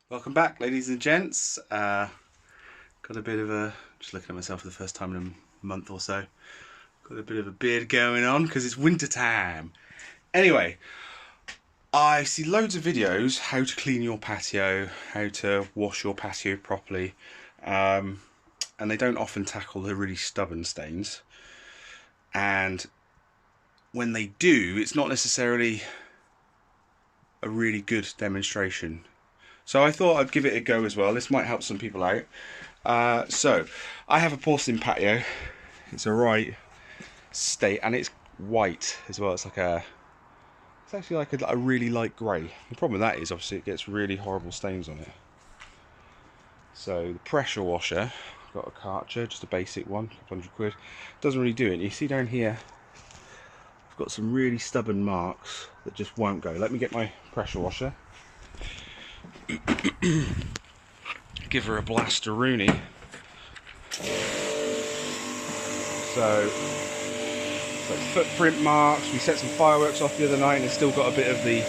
Welcome back, ladies and gents. Got a bit of a, just looking at myself for the first time in a month or so. Got a bit of a beard going on because it's winter time. Anyway, I see loads of videos how to clean your patio, how to wash your patio properly, and they don't often tackle the really stubborn stains. And when they do, it's not necessarily a really good demonstration. So I thought I'd give it a go as well. This might help some people out. So I have a porcelain patio. It's a right state, and it's white as well. It's actually like a really light grey. The problem with that is obviously it gets really horrible stains on it. So the pressure washer, I've got a Karcher, just a basic one, £100. Doesn't really do it. You see down here, I've got some really stubborn marks that just won't go. Let me get my pressure washer. Give her a blaster-rooney. So, like footprint marks. We set some fireworks off the other night and it's still got a bit of the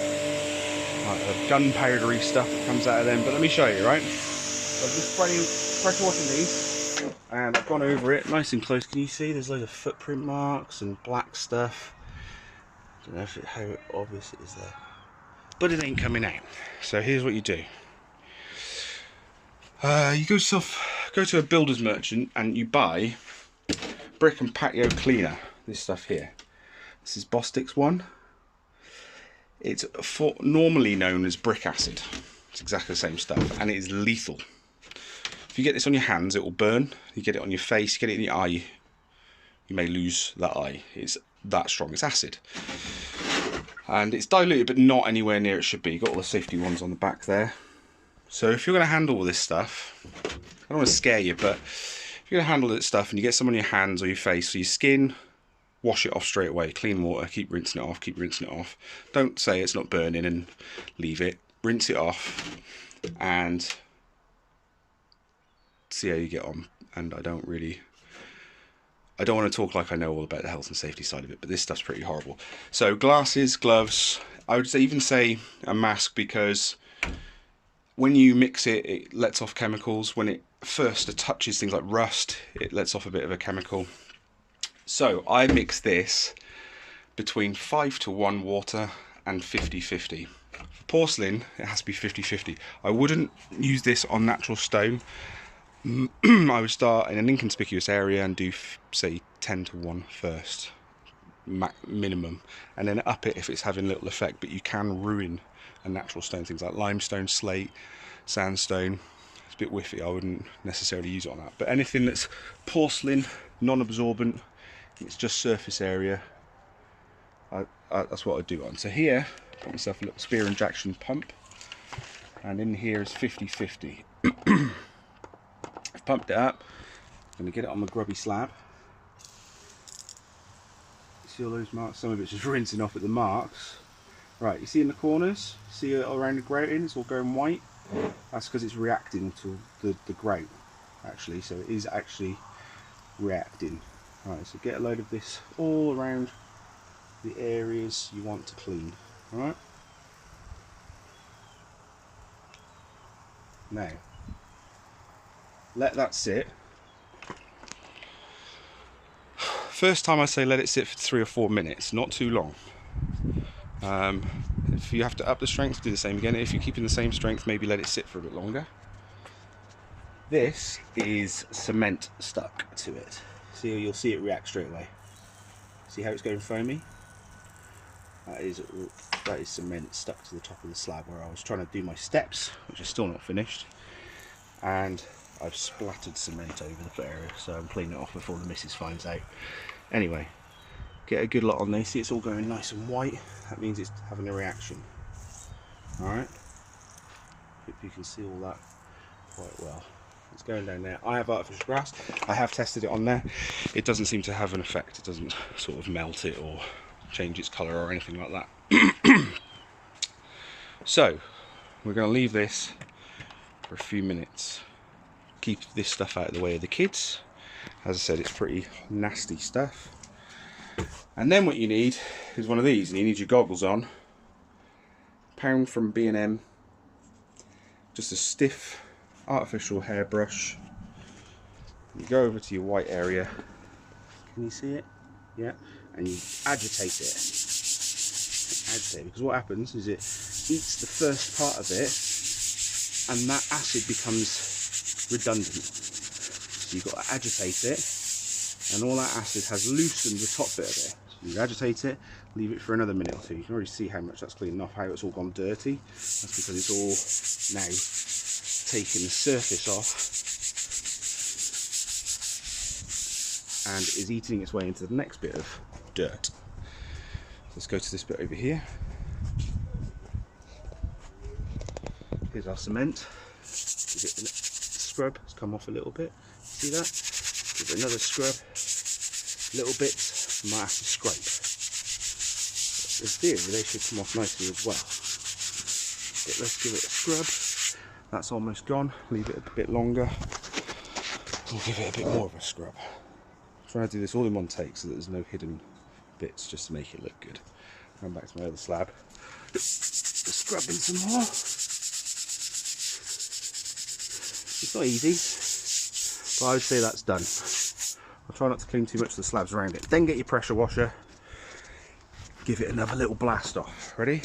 gunpowdery stuff that comes out of them. But let me show you, right? So I'm just pressure washing these, and I've gone over it nice and close. Can you see there's loads of footprint marks and black stuff? I don't know how obvious it is there, but it ain't coming out. So here's what you do. You go to a builder's merchant and you buy Brick and Patio Cleaner. This stuff here. This is Bostik's one. It's normally known as brick acid. It's exactly the same stuff, and it is lethal. If you get this on your hands, it will burn. You get it on your face, you get it in your eye, you may lose that eye. It's that strong. It's acid. And it's diluted, but not anywhere near it should be. You've got all the safety ones on the back there. So if you're going to handle all this stuff, I don't want to scare you, but if you're going to handle this stuff and you get some on your hands or your face or your skin, wash it off straight away. Clean water, keep rinsing it off, keep rinsing it off. Don't say it's not burning and leave it. Rinse it off and see how you get on. And I don't want to talk like I know all about the health and safety side of it, but this stuff's pretty horrible. So glasses, gloves, I would even say a mask, because when you mix it, it lets off chemicals. When it first touches things like rust, it lets off a bit of a chemical. So I mix this between 5:1 water and 50-50. For porcelain, it has to be 50-50. I wouldn't use this on natural stone. I would start in an inconspicuous area and do, say, 10:1 first, minimum, and then up it if it's having little effect. But you can ruin a natural stone, things like limestone, slate, sandstone. It's a bit whiffy. I wouldn't necessarily use it on that. But anything that's porcelain, non-absorbent, it's just surface area, that's what I do on. So here, I've got myself a little spear injection pump, and in here is 50-50. I've pumped it up. I'm going to get it on my grubby slab. You see all those marks? Some of it's just rinsing off at the marks. Right, you see in the corners? See it around the grouting? It's all going white. That's because it's reacting to the grout, actually. So it is actually reacting. Right, so get a load of this all around the areas you want to clean. Alright? Now, let that sit. First time I say let it sit for 3 or 4 minutes, not too long. If you have to up the strength, do the same again. If you're keeping the same strength, maybe let it sit for a bit longer. This is cement stuck to it. See, you'll see it react straight away. See how it's going foamy? That is cement stuck to the top of the slab where I was trying to do my steps, which are still not finished. And I've splattered cement over the area, so I'm cleaning it off before the missus finds out. Anyway, get a good lot on there. See, it's all going nice and white. That means it's having a reaction. Alright? Hope you can see all that quite well. It's going down there. I have artificial grass. I have tested it on there. It doesn't seem to have an effect. It doesn't sort of melt it or change its colour or anything like that. So, we're going to leave this for a few minutes. Keep this stuff out of the way of the kids. As I said, it's pretty nasty stuff. And then what you need is one of these, and you need your goggles on. £1 from B&M, just a stiff artificial hairbrush. You go over to your white area. Can you see it? Yeah. And you agitate it. Agitate it, because what happens is it eats the first part of it, and that acid becomes redundant. So you've got to agitate it, and all that acid has loosened the top bit of it. So you agitate it, leave it for another minute or two. You can already see how much that's cleaning off, how it's all gone dirty. That's because it's all now taking the surface off and is eating its way into the next bit of dirt. Let's go to this bit over here. Here's our cement. Give it a scrub. It's come off a little bit. See that? Give it another scrub. Little bits. Might have to scrape. In theory, they should come off nicely as well. But let's give it a scrub. That's almost gone. Leave it a bit longer. We'll give it a bit more of a scrub. I'm trying to do this all in one take so that there's no hidden bits, just to make it look good. Come back to my other slab. Scrubbing some more. It's not easy, but I would say that's done. I'll try not to clean too much of the slabs around it. Then get your pressure washer. Give it another little blast off. Ready?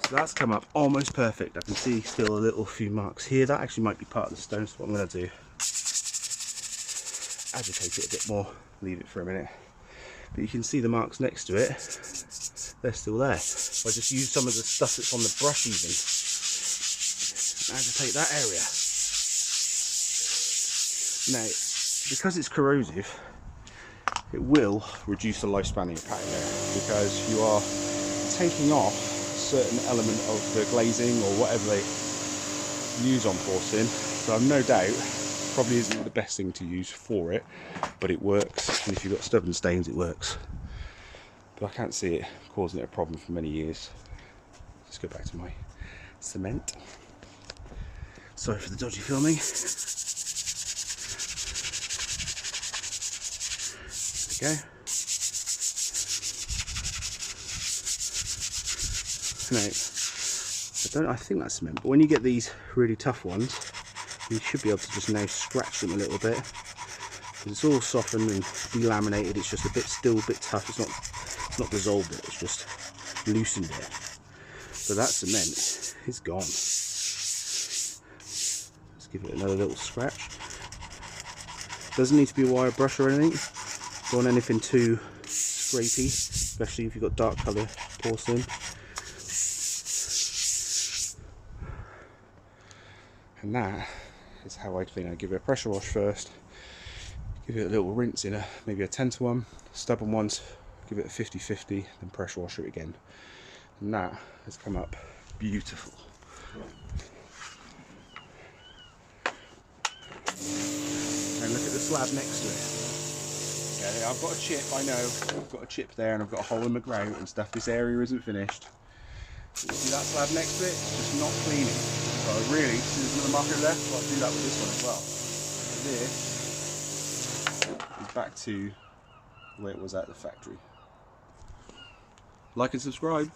So that's come up almost perfect. I can see still a little few marks here. That actually might be part of the stone, so what I'm going to do, agitate it a bit more, leave it for a minute. But you can see the marks next to it, they're still there. So I just use some of the stuff that's on the brush even, and agitate that area. Now, because it's corrosive, it will reduce the lifespan of your pattern layer, because you are taking off certain element of the glazing or whatever they use on porcelain. So I've no doubt probably isn't the best thing to use for it, but it works, and if you've got stubborn stains it works. But I can't see it causing it a problem for many years. Let's go back to my cement. Sorry for the dodgy filming. There we go. Now, I think that's cement, but when you get these really tough ones, you should be able to just now scratch them a little bit. It's all softened and delaminated. It's just still a bit tough. It's not dissolved it. It's just loosened it. But that cement is gone. Let's give it another little scratch. Doesn't need to be a wire brush or anything. Don't want anything too scrapey, especially if you've got dark colour porcelain. And that is how I clean. I give it a pressure wash first, give it a little rinse in maybe a 10-to-1, stubborn ones, give it a 50-50, then pressure wash it again. And that has come up beautiful. And look at the slab next to it. Okay, I've got a chip, I know. I've got a chip there and I've got a hole in my grout and stuff. This area isn't finished. You see that slab next to it? It's just not cleaning. So really, see there's another marker left, so I'll do that with this one as well. So this is back to the way it was at the factory. Like and subscribe.